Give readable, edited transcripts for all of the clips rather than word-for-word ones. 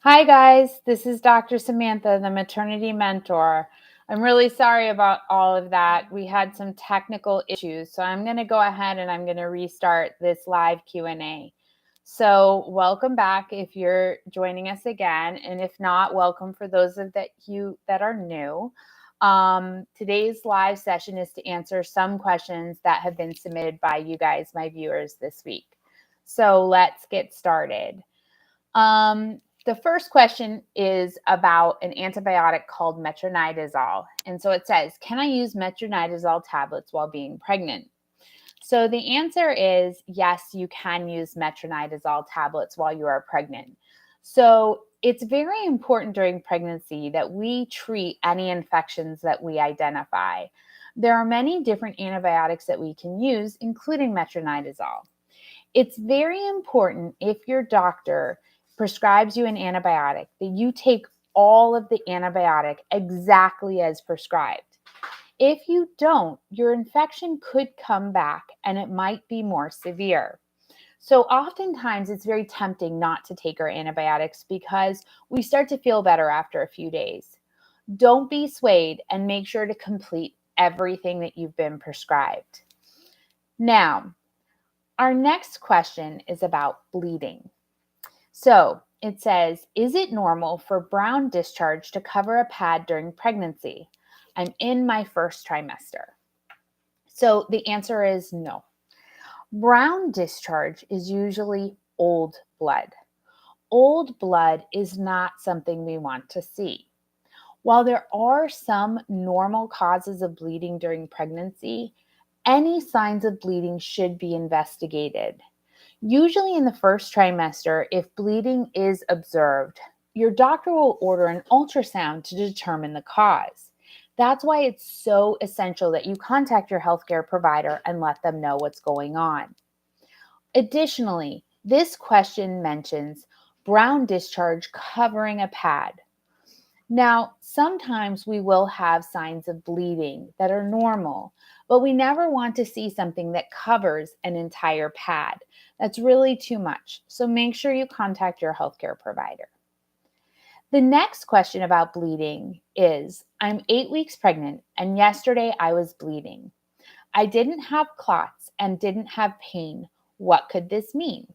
Hi, guys. This is Dr. Samantha, the maternity mentor. I'm really sorry about all of that. We had some technical issues, so I'm going to go ahead and I'm going to restart this live Q&A. So welcome back if you're joining us again, and if not, welcome for those of you that are new. Today's live session is to answer some questions that have been submitted by you guys, my viewers, this week. So let's get started. The first question is about an antibiotic called metronidazole. And so it says, can I use metronidazole tablets while being pregnant? So the answer is yes, you can use metronidazole tablets while you are pregnant. So it's very important during pregnancy that we treat any infections that we identify. There are many different antibiotics that we can use, including metronidazole. It's very important if your doctor prescribes you an antibiotic that you take all of the antibiotic exactly as prescribed. If you don't, your infection could come back and it might be more severe. So oftentimes it's very tempting not to take our antibiotics because we start to feel better after a few days. Don't be swayed and make sure to complete everything that you've been prescribed. Now, our next question is about bleeding. So it says, is it normal for brown discharge to cover a pad during pregnancy? I'm in my first trimester. So the answer is no. Brown discharge is usually old blood. Old blood is not something we want to see. While there are some normal causes of bleeding during pregnancy, any signs of bleeding should be investigated. Usually in the first trimester, if bleeding is observed, your doctor will order an ultrasound to determine the cause. That's why it's so essential that you contact your healthcare provider and let them know what's going on. Additionally, this question mentions brown discharge covering a pad. Now, sometimes we will have signs of bleeding that are normal, but we never want to see something that covers an entire pad. That's really too much. So make sure you contact your healthcare provider. The next question about bleeding is, I'm 8 weeks pregnant and yesterday I was bleeding. I didn't have clots and didn't have pain. What could this mean?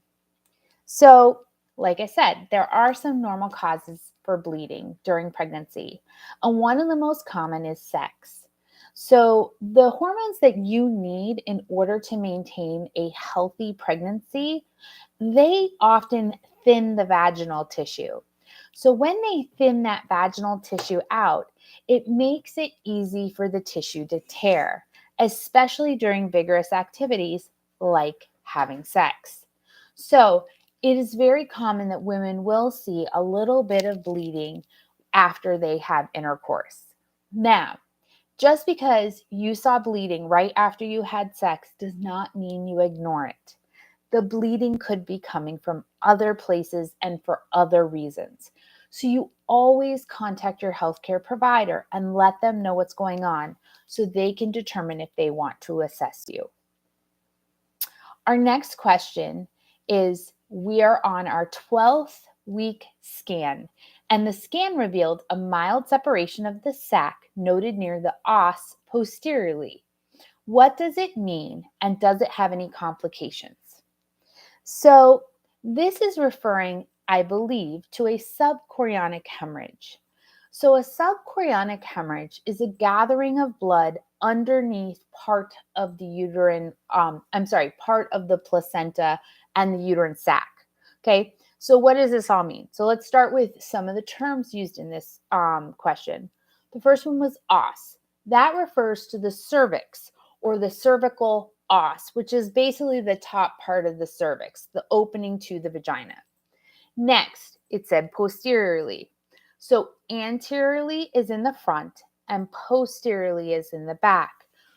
So, like I said, there are some normal causes for bleeding during pregnancy, and one of the most common is sex. So, the hormones that you need in order to maintain a healthy pregnancy, they often thin the vaginal tissue. So, when they thin that vaginal tissue out, it makes it easy for the tissue to tear, especially during vigorous activities like having sex. So, it is very common that women will see a little bit of bleeding after they have intercourse. Now, just because you saw bleeding right after you had sex does not mean you ignore it. The bleeding could be coming from other places and for other reasons. So you always contact your healthcare provider and let them know what's going on so they can determine if they want to assess you. Our next question is, we are on our 12th week scan, and the scan revealed a mild separation of the sac noted near the os posteriorly. What does it mean, and does it have any complications? So this is referring, I believe, to a subchorionic hemorrhage. So a subchorionic hemorrhage is a gathering of blood underneath part of the uterine, part of the placenta and the uterine sac. Okay, so what does this all mean? So let's start with some of the terms used in this question. The first one was os. That refers to the cervix or the cervical os, which is basically the top part of the cervix, the opening to the vagina. Next, it said posteriorly. So anteriorly is in the front and posteriorly is in the back.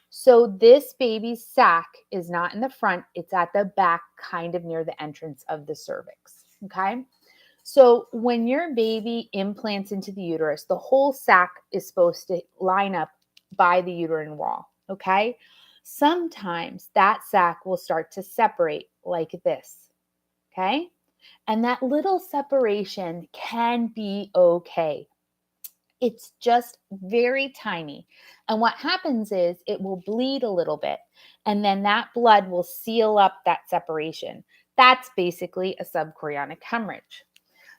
So this baby's sac is not in the front, it's at the back, kind of near the entrance of the cervix, okay? So when your baby implants into the uterus, the whole sac is supposed to line up by the uterine wall, okay? Sometimes that sac will start to separate like this, okay? And that little separation can be okay. It's just very tiny. And what happens is it will bleed a little bit, and then that blood will seal up that separation. That's basically a subchorionic hemorrhage.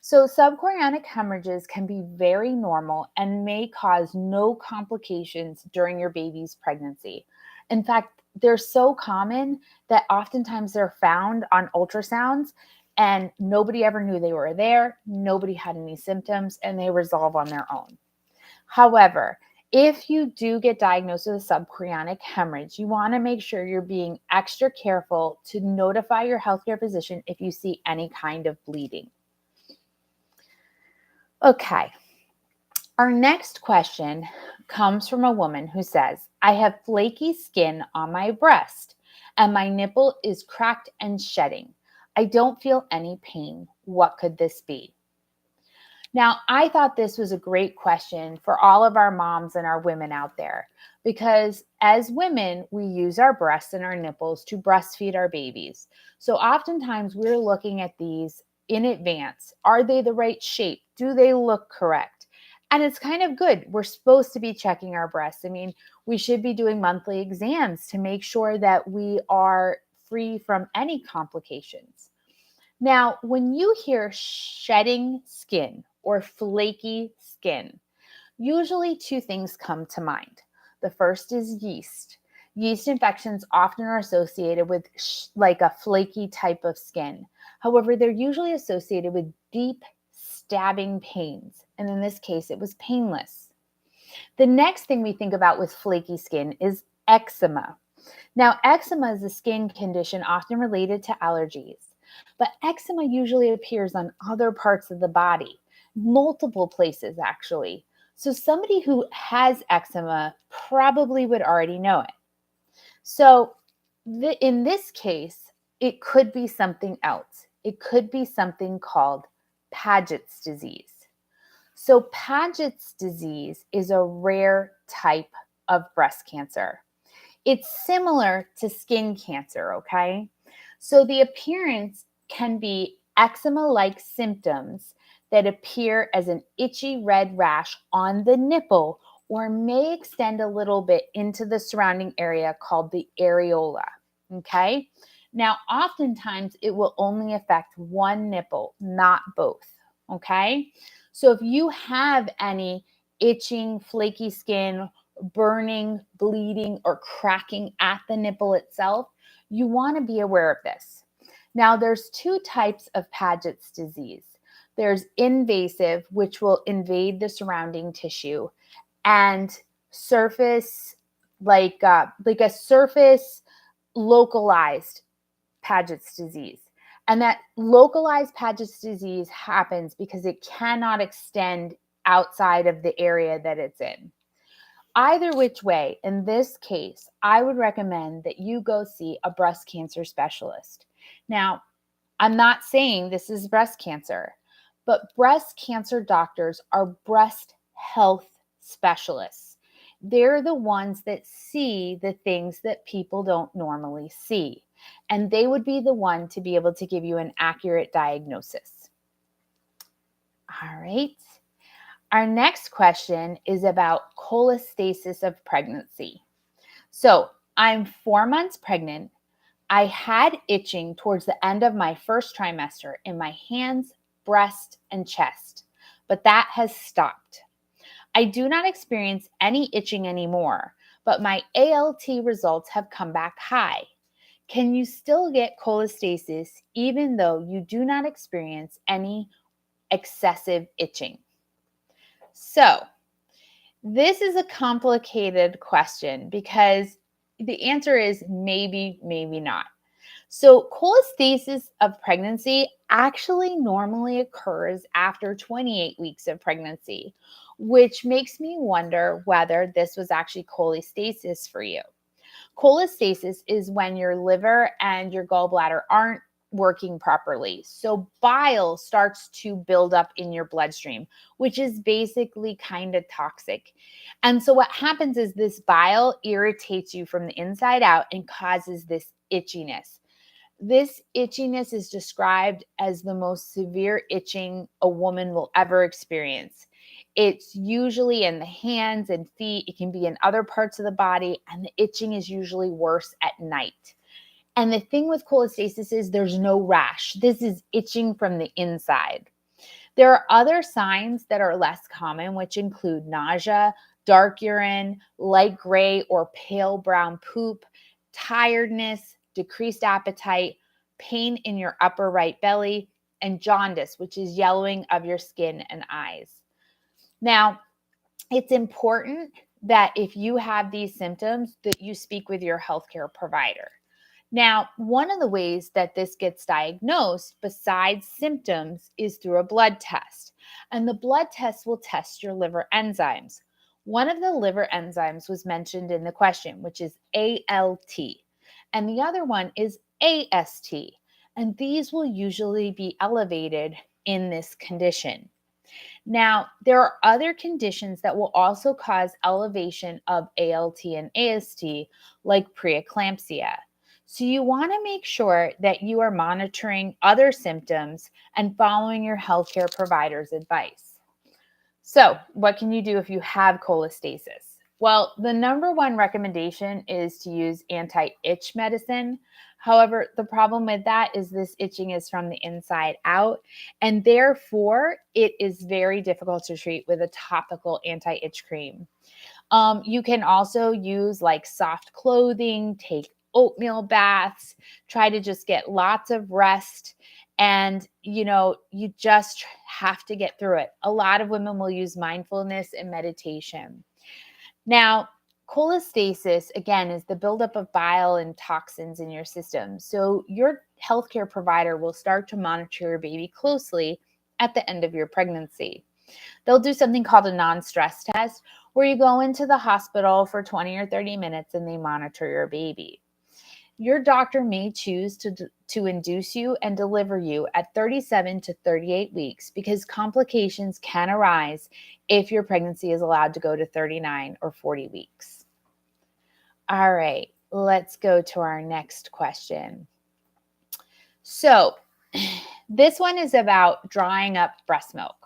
So, subchorionic hemorrhages can be very normal and may cause no complications during your baby's pregnancy. In fact, they're so common that oftentimes they're found on ultrasounds and nobody ever knew they were there, nobody had any symptoms, and they resolve on their own. However, if you do get diagnosed with a subchorionic hemorrhage, you want to make sure you're being extra careful to notify your healthcare physician if you see any kind of bleeding. Okay, our next question comes from a woman who says, I have flaky skin on my breast and my nipple is cracked and shedding. I don't feel any pain. What could this be? Now, I thought this was a great question for all of our moms and our women out there, because as women, we use our breasts and our nipples to breastfeed our babies. So oftentimes we're looking at these in advance. Are they the right shape? Do they look correct? And it's kind of good. We're supposed to be checking our breasts. I mean, we should be doing monthly exams to make sure that we are free from any complications. Now, when you hear shedding skin or flaky skin, usually two things come to mind. The first is yeast. Yeast infections often are associated with like a flaky type of skin. However, they're usually associated with deep stabbing pains. And in this case, it was painless. The next thing we think about with flaky skin is eczema. Now, eczema is a skin condition often related to allergies, but eczema usually appears on other parts of the body, multiple places actually. So somebody who has eczema probably would already know it. So in this case, it could be something else. It could be something called Paget's disease. So Paget's disease is a rare type of breast cancer. It's similar to skin cancer, okay? So the appearance can be eczema-like symptoms that appear as an itchy red rash on the nipple or may extend a little bit into the surrounding area called the areola, okay? Now, oftentimes it will only affect one nipple, not both, okay? So if you have any itching, flaky skin, burning, bleeding, or cracking at the nipple itself, you want to be aware of this. Now, there's two types of Paget's disease. There's invasive, which will invade the surrounding tissue, and surface, like a surface localized Paget's disease. And that localized Paget's disease happens because it cannot extend outside of the area that it's in. Either which way, in this case, I would recommend that you go see a breast cancer specialist. Now, I'm not saying this is breast cancer, but breast cancer doctors are breast health specialists. They're the ones that see the things that people don't normally see, and they would be the one to be able to give you an accurate diagnosis. All right. Our next question is about cholestasis of pregnancy. So I'm 4 months pregnant. I had itching towards the end of my first trimester in my hands, breast, and chest, but that has stopped. I do not experience any itching anymore, but my ALT results have come back high. Can you still get cholestasis even though you do not experience any excessive itching? So this is a complicated question because the answer is maybe, maybe not. So cholestasis of pregnancy actually normally occurs after 28 weeks of pregnancy, which makes me wonder whether this was actually cholestasis for you. Cholestasis is when your liver and your gallbladder aren't working properly. So bile starts to build up in your bloodstream, which is basically kind of toxic. And so what happens is this bile irritates you from the inside out and causes this itchiness. This itchiness is described as the most severe itching a woman will ever experience. It's usually in the hands and feet. It can be in other parts of the body, and the itching is usually worse at night. And the thing with cholestasis is there's no rash. This is itching from the inside. There are other signs that are less common, which include nausea, dark urine, light gray or pale brown poop, tiredness, decreased appetite, pain in your upper right belly, and jaundice, which is yellowing of your skin and eyes. Now, it's important that if you have these symptoms, that you speak with your healthcare provider. Now, one of the ways that this gets diagnosed, besides symptoms, is through a blood test. And the blood test will test your liver enzymes. One of the liver enzymes was mentioned in the question, which is ALT. And the other one is AST. And these will usually be elevated in this condition. Now, there are other conditions that will also cause elevation of ALT and AST, like preeclampsia. So you want to make sure that you are monitoring other symptoms and following your healthcare provider's advice. So, what can you do if you have cholestasis? Well, the number one recommendation is to use anti-itch medicine. However, the problem with that is this itching is from the inside out, and therefore it is very difficult to treat with a topical anti-itch cream. You can also use like soft clothing, take oatmeal baths, try to just get lots of rest. And, you just have to get through it. A lot of women will use mindfulness and meditation. Now, cholestasis, again, is the buildup of bile and toxins in your system. So your healthcare provider will start to monitor your baby closely at the end of your pregnancy. They'll do something called a non-stress test, where you go into the hospital for 20 or 30 minutes and they monitor your baby. Your doctor may choose to induce you and deliver you at 37 to 38 weeks because complications can arise if your pregnancy is allowed to go to 39 or 40 weeks. All right, let's go to our next question. So this one is about drying up breast milk.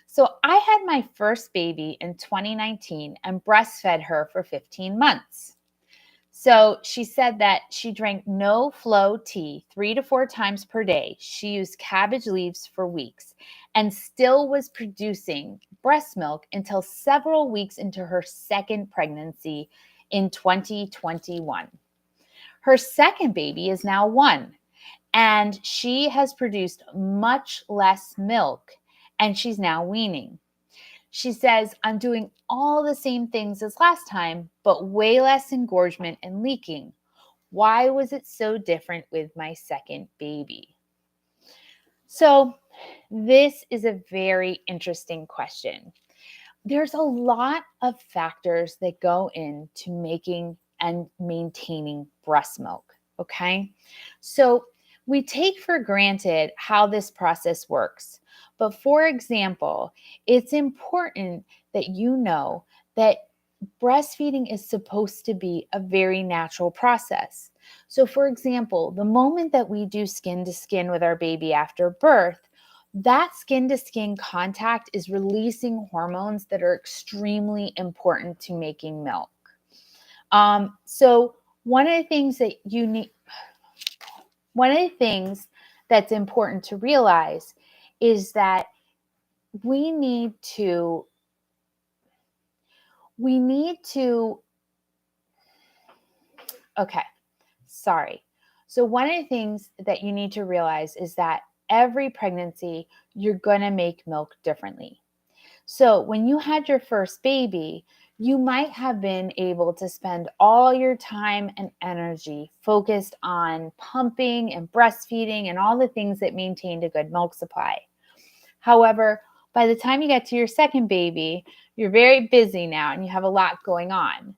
So I had my first baby in 2019 and breastfed her for 15 months. So she said that she drank no flow tea 3 to 4 times per day. She used cabbage leaves for weeks and still was producing breast milk until several weeks into her second pregnancy in 2021. Her second baby is now 1, and she has produced much less milk, and she's now weaning. She says, I'm doing all the same things as last time, but way less engorgement and leaking. Why was it so different with my second baby? So this is a very interesting question. There's a lot of factors that go into making and maintaining breast milk, okay? So we take for granted how this process works. But for example, it's important that you know that breastfeeding is supposed to be a very natural process. So for example, the moment that we do skin to skin with our baby after birth, that skin to skin contact is releasing hormones that are extremely important to making milk. So one of the things that's important to realize is that we need to okay, sorry. So one of the things that you need to realize is that every pregnancy, you're going to make milk differently. So when you had your first baby, you might have been able to spend all your time and energy focused on pumping and breastfeeding and all the things that maintained a good milk supply. However, by the time you get to your second baby, you're very busy now and you have a lot going on.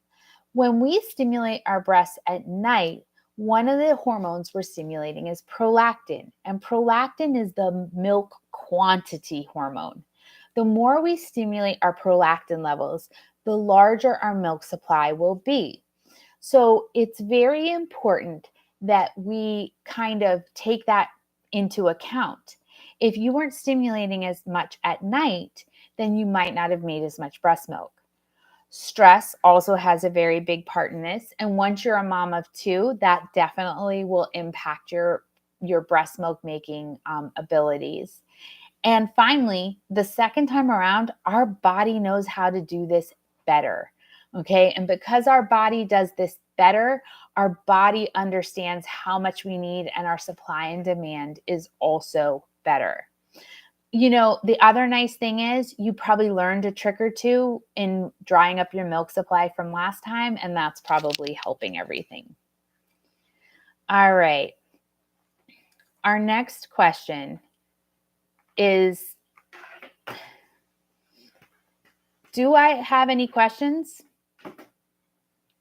When we stimulate our breasts at night, one of the hormones we're stimulating is prolactin, and prolactin is the milk quantity hormone. The more we stimulate our prolactin levels, the larger our milk supply will be. So it's very important that we kind of take that into account. If you weren't stimulating as much at night, then you might not have made as much breast milk. Stress also has a very big part in this. And once you're a mom of two, that definitely will impact your breast milk making abilities. And finally, the second time around, our body knows how to do this better. Okay. And because our body does this better, our body understands how much we need, and our supply and demand is also better. The other nice thing is you probably learned a trick or two in drying up your milk supply from last time, and that's probably helping everything. All right. Our next question is, do I have any questions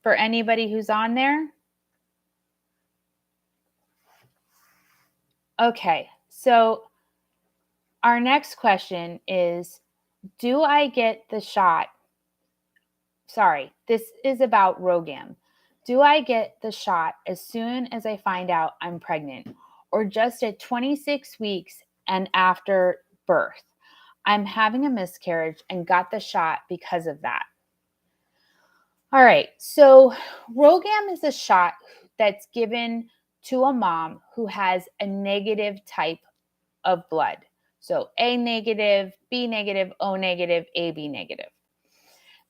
for anybody who's on there? Okay, so our next question is, do I get the shot? Sorry, this is about RhoGAM. Do I get the shot as soon as I find out I'm pregnant, or just at 26 weeks and after birth? I'm having a miscarriage and got the shot because of that. All right, so RhoGAM is a shot that's given to a mom who has a negative type of blood. So A negative, B negative, O negative, AB negative.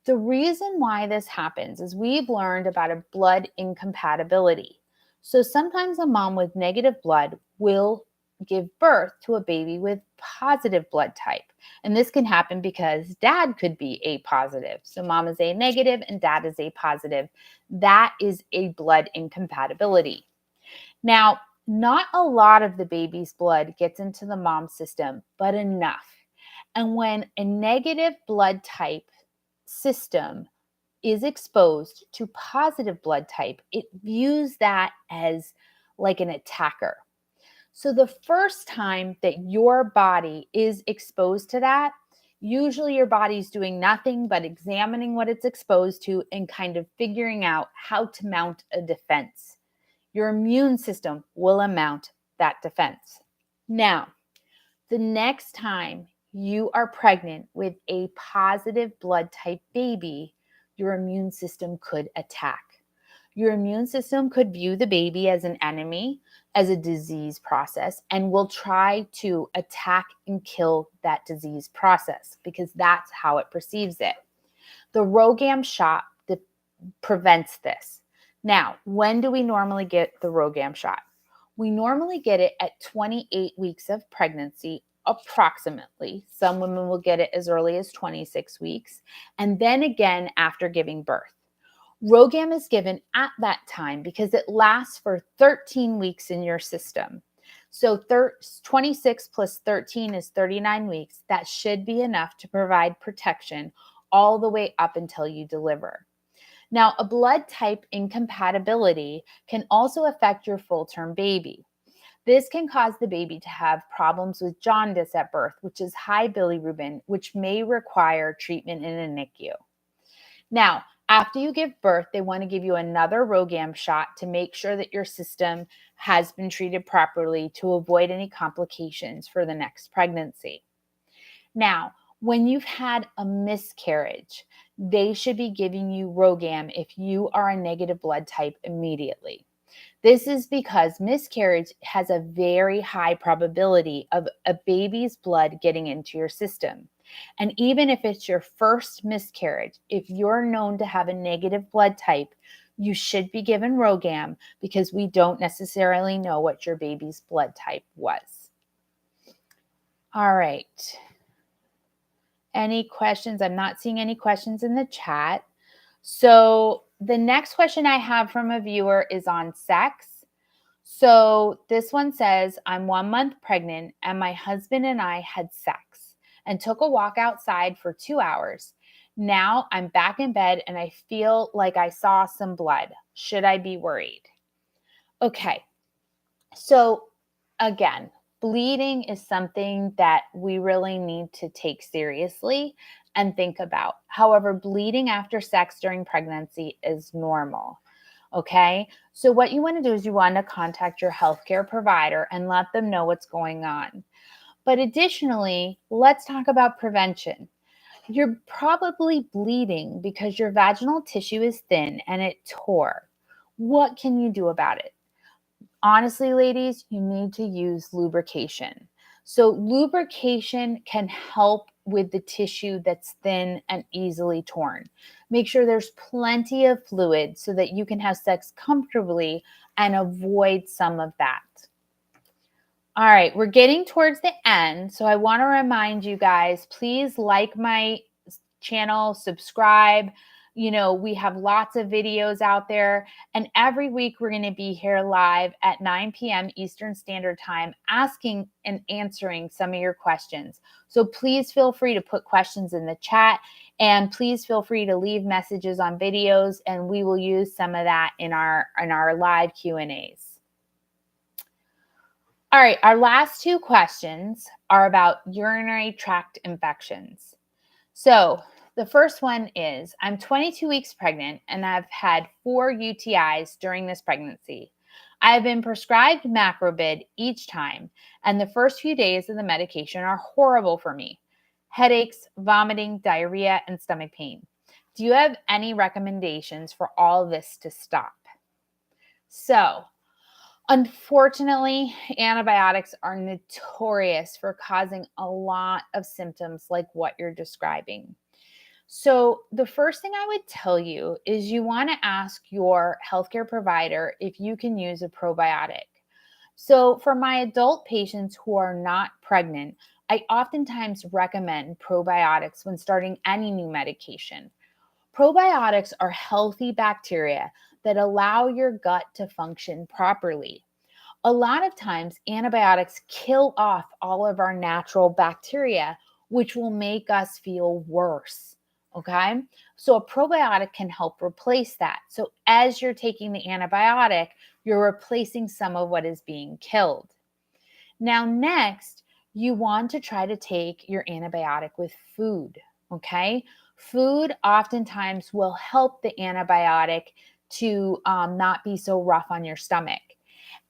The reason why this happens is we've learned about a blood incompatibility. So sometimes a mom with negative blood will give birth to a baby with positive blood type. And this can happen because dad could be A positive. So mom is A negative and dad is A positive. That is a blood incompatibility. Now, not a lot of the baby's blood gets into the mom's system, but enough. And when a negative blood type system is exposed to positive blood type, it views that as like an attacker. So the first time that your body is exposed to that, usually your body's doing nothing but examining what it's exposed to and kind of figuring out how to mount a defense. Your immune system will mount that defense. Now, the next time you are pregnant with a positive blood type baby, your immune system could attack. Your immune system could view the baby as an enemy, as a disease process, and will try to attack and kill that disease process because that's how it perceives it. The RhoGAM shot prevents this. Now, when do we normally get the RhoGAM shot? We normally get it at 28 weeks of pregnancy, approximately. Some women will get it as early as 26 weeks, and then again after giving birth. RhoGAM is given at that time because it lasts for 13 weeks in your system. So 26 plus 13 is 39 weeks. That should be enough to provide protection all the way up until you deliver. Now, a blood type incompatibility can also affect your full-term baby. This can cause the baby to have problems with jaundice at birth, which is high bilirubin, which may require treatment in a NICU. Now, after you give birth, they want to give you another RhoGAM shot to make sure that your system has been treated properly to avoid any complications for the next pregnancy. Now, when you've had a miscarriage, they should be giving you RhoGAM if you are a negative blood type immediately. This is because miscarriage has a very high probability of a baby's blood getting into your system. And even if it's your first miscarriage, if you're known to have a negative blood type, you should be given RhoGAM because we don't necessarily know what your baby's blood type was. All right. Any questions? I'm not seeing any questions in the chat. So the next question I have from a viewer is on sex. So this one says, I'm 1 month pregnant and my husband and I had sex and took a walk outside for 2 hours. Now I'm back in bed and I feel like I saw some blood. Should I be worried? Okay. So again, bleeding is something that we really need to take seriously and think about. However, bleeding after sex during pregnancy is normal. Okay, so what you want to do is you want to contact your healthcare provider and let them know what's going on. But additionally, let's talk about prevention. You're probably bleeding because your vaginal tissue is thin and it tore. What can you do about it? Honestly, ladies, you need to use lubrication. So lubrication can help with the tissue that's thin and easily torn. Make sure there's plenty of fluid so that you can have sex comfortably and avoid some of that. All right, we're getting towards the end. So I want to remind you guys, please like my channel, subscribe. You know, we have lots of videos out there. And every week we're going to be here live at 9 p.m. Eastern Standard Time, asking and answering some of your questions. So please feel free to put questions in the chat, and please feel free to leave messages on videos, and we will use some of that in our live Q&As. All right, our last two questions are about urinary tract infections. So the first one is, I'm 22 weeks pregnant and I've had 4 UTIs during this pregnancy. I have been prescribed macrobid each time, and the first few days of the medication are horrible for me. Headaches, vomiting, diarrhea, and stomach pain. Do you have any recommendations for all of this to stop? So, unfortunately, antibiotics are notorious for causing a lot of symptoms like what you're describing. So the first thing I would tell you is you want to ask your healthcare provider if you can use a probiotic. So for my adult patients who are not pregnant, I oftentimes recommend probiotics when starting any new medication. Probiotics are healthy bacteria that allow your gut to function properly. A lot of times, antibiotics kill off all of our natural bacteria, which will make us feel worse. Okay, so a probiotic can help replace that. So as you're taking the antibiotic, you're replacing some of what is being killed. Now, next, you want to try to take your antibiotic with food. Okay, food oftentimes will help the antibiotic to not be so rough on your stomach.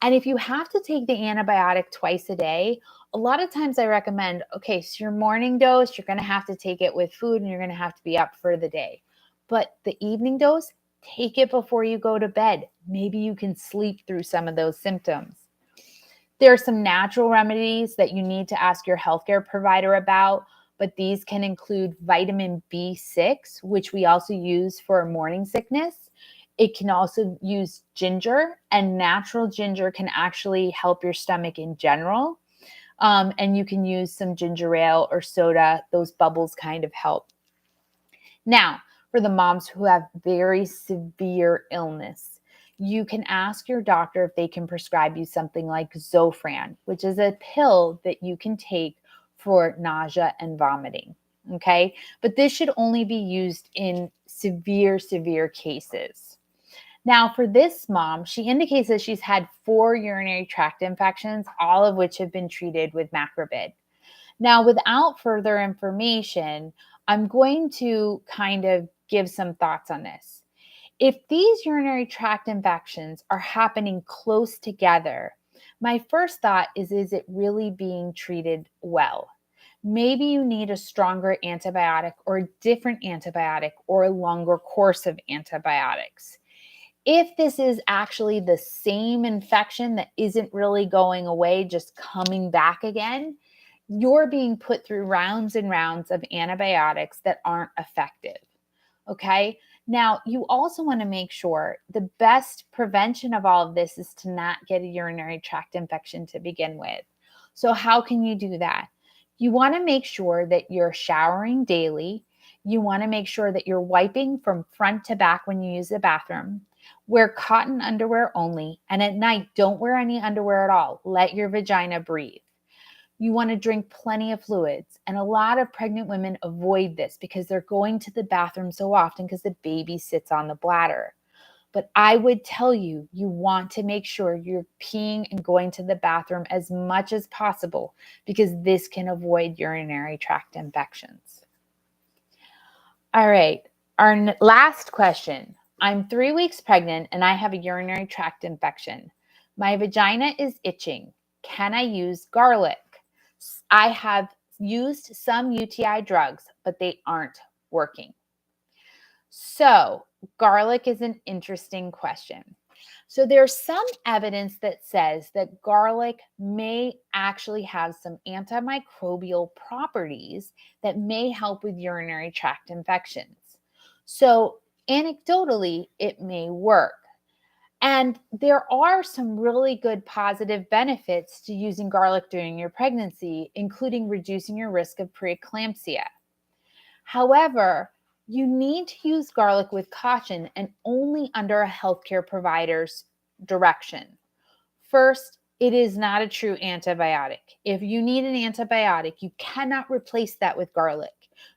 And if you have to take the antibiotic twice a day, a lot of times I recommend, okay, so your morning dose, you're going to have to take it with food and you're going to have to be up for the day. But the evening dose, take it before you go to bed. Maybe you can sleep through some of those symptoms. There are some natural remedies that you need to ask your healthcare provider about, but these can include vitamin B6, which we also use for morning sickness. It can also use ginger, and natural ginger can actually help your stomach in general. And you can use some ginger ale or soda. Those bubbles kind of help. Now, for the moms who have very severe illness, you can ask your doctor if they can prescribe you something like Zofran, which is a pill that you can take for nausea and vomiting. Okay, but this should only be used in severe cases. Now, for this mom, she indicates that she's had 4 urinary tract infections, all of which have been treated with macrobid. Now, without further information, I'm going to kind of give some thoughts on this. If these urinary tract infections are happening close together, my first thought is it really being treated well? Maybe you need a stronger antibiotic or a different antibiotic or a longer course of antibiotics. If this is actually the same infection that isn't really going away, just coming back again, you're being put through rounds and rounds of antibiotics that aren't effective. Okay. Now, you also want to make sure the best prevention of all of this is to not get a urinary tract infection to begin with. So, how can you do that? You want to make sure that you're showering daily. You want to make sure that you're wiping from front to back when you use the bathroom. Wear cotton underwear only. And at night, don't wear any underwear at all. Let your vagina breathe. You want to drink plenty of fluids. And a lot of pregnant women avoid this because they're going to the bathroom so often because the baby sits on the bladder. But I would tell you, you want to make sure you're peeing and going to the bathroom as much as possible because this can avoid urinary tract infections. All right, our last question. I'm 3 weeks pregnant and I have a urinary tract infection. My vagina is itching. Can I use garlic? I have used some UTI drugs, but they aren't working. So, garlic is an interesting question. So, there's some evidence that says that garlic may actually have some antimicrobial properties that may help with urinary tract infections. So, anecdotally, it may work. And there are some really good positive benefits to using garlic during your pregnancy, including reducing your risk of preeclampsia. However, you need to use garlic with caution and only under a healthcare provider's direction. First, it is not a true antibiotic. If you need an antibiotic, you cannot replace that with garlic.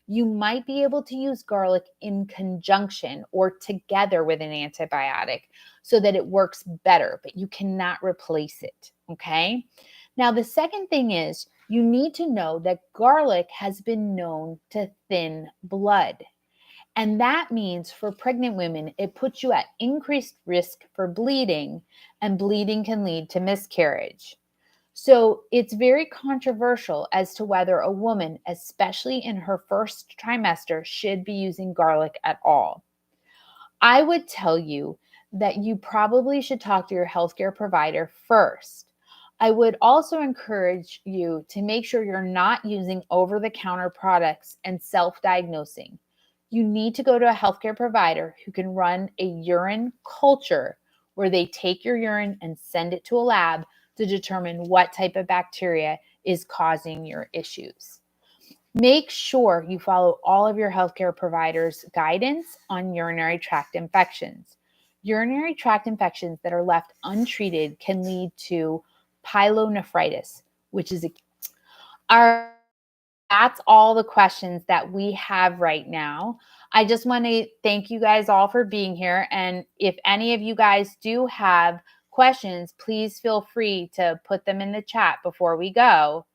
You might be able to use garlic in conjunction or together with an antibiotic so that it works better, but you cannot replace it. Okay. Now, the second thing is you need to know that garlic has been known to thin blood. And that means for pregnant women, it puts you at increased risk for bleeding, and bleeding can lead to miscarriage. So it's very controversial as to whether a woman, especially in her first trimester, should be using garlic at all. I would tell you that you probably should talk to your healthcare provider first. I would also encourage you to make sure you're not using over-the-counter products and self-diagnosing. You need to go to a healthcare provider who can run a urine culture where they take your urine and send it to a lab to determine what type of bacteria is causing your issues. Make sure you follow all of your healthcare providers' guidance on urinary tract infections. Urinary tract infections that are left untreated can lead to pyelonephritis, which is that's all the questions that we have right now. I just want to thank you guys all for being here. And if any of you guys do have questions, please feel free to put them in the chat before we go.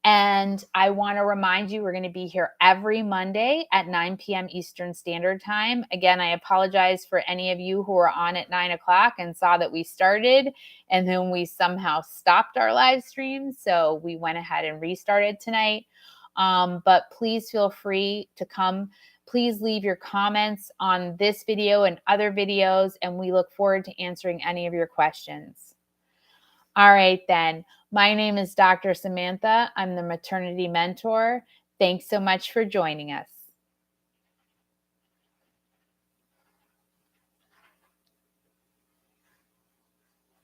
And I want to remind you, we're going to be here every Monday at 9 p.m. Eastern Standard Time. Again, I apologize for any of you who were on at 9 o'clock and saw that we started and then we somehow stopped our live stream. So we went ahead and restarted tonight. But please feel free to come. Please leave your comments on this video and other videos, and we look forward to answering any of your questions. All right, then. My name is Dr. Samantha. I'm the maternity mentor. Thanks so much for joining us.